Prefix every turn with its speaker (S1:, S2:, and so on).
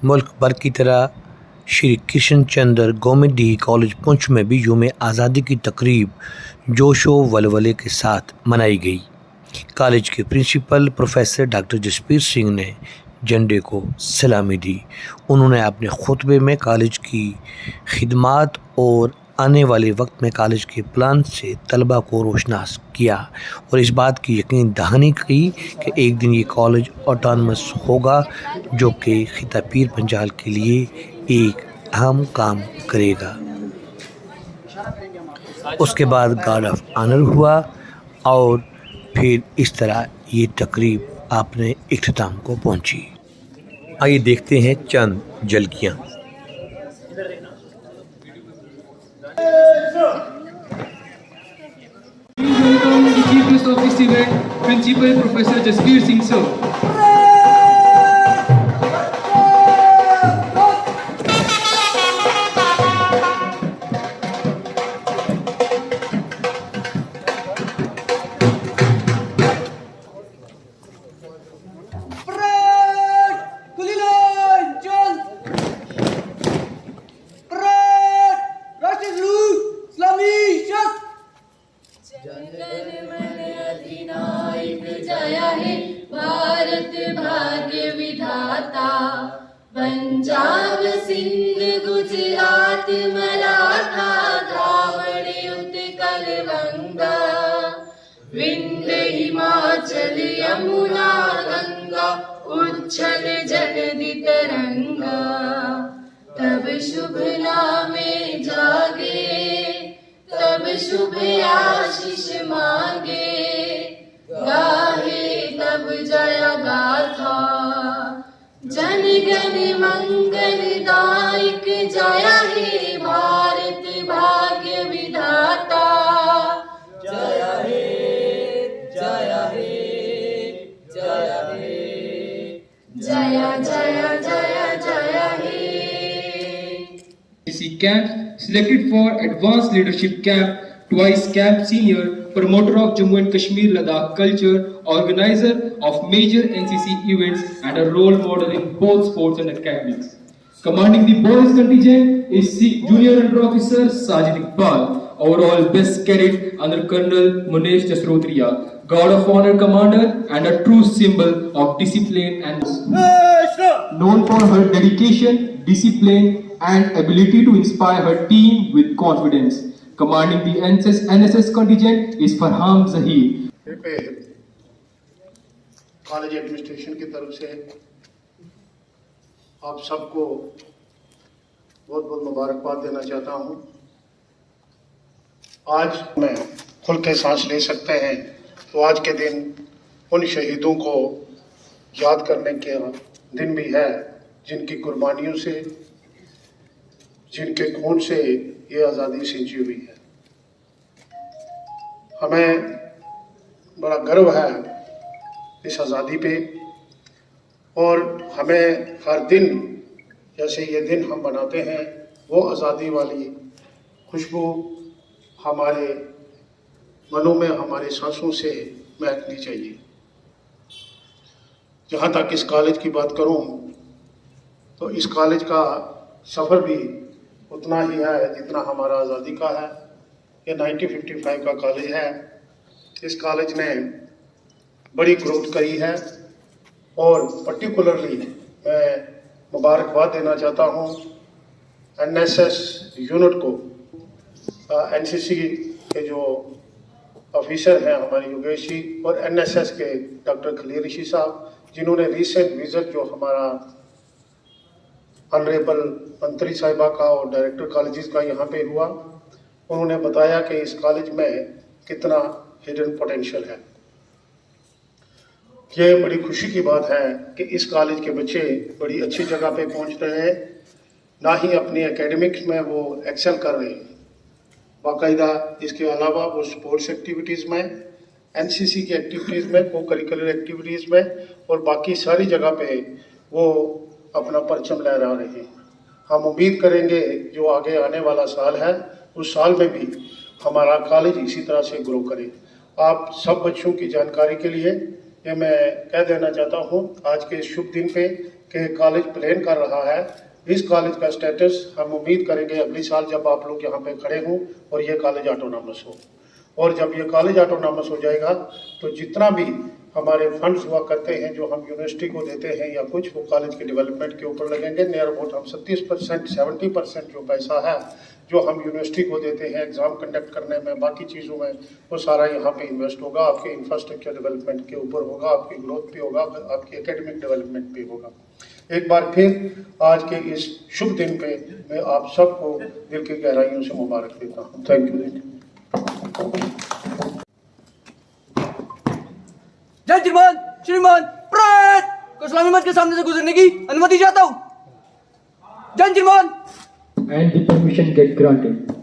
S1: मुल्क भर की तरह श्री कृष्ण चंद्र गोमती कॉलेज पुंछ में भी यूम आज़ादी की तकरीब जोशो वलवले के साथ मनाई गई। कॉलेज के principal professor doctor Jasbir Singh ने झंडे को सलामी दी। उन्होंने अपने खुतबे में कॉलेज की खिदमात और आने वाले वक्त में कॉलेज के प्लान से तलबा को रोशनास किया और इस बात की यकीन दहानी की कि एक दिन ये कॉलेज ऑटोनमस होगा, जो कि खिता पीर पंजाल के लिए एक अहम काम करेगा। उसके बाद गार्ड ऑफ ऑनर हुआ और फिर इस तरह ये तकरीब अपने इख्तिताम को पहुंची। आइए देखते हैं चंद झलकियाँ।
S2: Chief guest of this event, Principal Professor Jasbir Singh sir.
S3: Bharat भाग्य विधाता, पंजाब सिंध गुजरात मराठा द्रावण उत्कल गंगा, विंध्य हिमाचल यमुना गंगा, उच्छल जगति तरंगा। तब शुभ नामे जागे, तब शुभ आशीष मांगे, गाहे तब जय गाथा, जन गण मंगल दायक जय हे भारत भाग्य विधाता। जय हे जय हे जय हे जय जय जय जय हे।
S2: Camp selected for Advanced Leadership Camp, twice Camp Senior, promoter of Jammu and Kashmir Ladakh culture, organizer of major NCC events and a role model in both sports and academics. Commanding the boys contingent is Junior Under Officer Sajid Iqbal, overall best cadet under Colonel Munesh Jasrotriya, Guard of Honor Commander and a true symbol of discipline and known for her dedication, discipline and ability to inspire her team with confidence. Commanding the NSS contingent is Farham Zahir.
S4: College administration की तरफ से आप सबको बहुत बहुत मुबारकबाद देना चाहता हूं। आज मैं खुल के सांस ले सकते हैं तो आज के दिन उन शहीदों को याद करने के दिन भी है जिनकी कुर्बानियों से, जिनके खून से ये आज़ादी सिंची हुई है। हमें बड़ा गर्व है इस आज़ादी पे और हमें हर दिन जैसे ये दिन हम मनाते हैं वो आज़ादी वाली खुशबू हमारे मनों में, हमारे सांसों से महकनी चाहिए। जहाँ तक इस कॉलेज की बात करूँ तो इस कॉलेज का सफ़र भी उतना ही है जितना हमारा आज़ादी का है। ये 1955 का कॉलेज है। इस कॉलेज ने बड़ी ग्रोथ करी है और पर्टिकुलरली मैं मुबारकबाद देना चाहता हूँ एनएसएस यूनिट को, एनसीसी के जो ऑफिसर हैं हमारे योगेश जी और एनएसएस के डॉक्टर खलील ऋषि साहब, जिन्होंने रिसेंट विजिट जो हमारा ऑनरेबल मंत्री साहिबा का और डायरेक्टर कॉलेजेस का यहाँ पे हुआ, उन्होंने बताया कि इस कॉलेज में कितना हिडन पोटेंशियल है। ये बड़ी खुशी की बात है कि इस कॉलेज के बच्चे बड़ी अच्छी जगह पे पहुँच रहे हैं, ना ही अपनी एकेडमिक्स में वो एक्सेल कर रहे हैं, बाकायदा इसके अलावा वो स्पोर्ट्स एक्टिविटीज़ में, एनसीसी की एक्टिविटीज़ में, को करिकुलर एक्टिविटीज़ में और बाकी सारी जगह पे वो अपना परचम लहरा रहे हैं। हम उम्मीद करेंगे जो आगे आने वाला साल है उस साल में भी हमारा कॉलेज इसी तरह से ग्रो करे। आप सब बच्चों की जानकारी के लिए ये मैं कह देना चाहता हूँ, आज के इस शुभ दिन पे कि कॉलेज प्लान कर रहा है। इस कॉलेज का स्टेटस हम उम्मीद करेंगे अगले साल जब आप लोग यहाँ पे खड़े हों और ये कॉलेज ऑटोनॉमस हो, और जब ये कॉलेज ऑटोनॉमस हो जाएगा तो जितना भी हमारे फंड्स हुआ करते हैं जो हम यूनिवर्सिटी को देते हैं या कुछ, वो कॉलेज के डेवलपमेंट के ऊपर लगेंगे। नियर अबाउट हम 37% 70% जो पैसा है जो हम यूनिवर्सिटी को देते हैं एग्ज़ाम कंडक्ट करने में, बाकी चीज़ों में, वो सारा यहाँ पे इन्वेस्ट होगा, आपके इंफ्रास्ट्रक्चर डेवलपमेंट के ऊपर होगा, आपकी ग्रोथ भी होगा, आपकी एकेडमिक डेवलपमेंट भी होगा। एक बार फिर आज के इस शुभ दिन पे मैं आप सबको दिल की गहराइयों से मुबारक देता हूँ। Thank you.
S5: जय श्रीमान श्रीमान प्रेत को इस्लामी मत के सामने से गुजरने की अनुमति चाहता हूँ। जय श्रीमान
S2: And the permission get granted.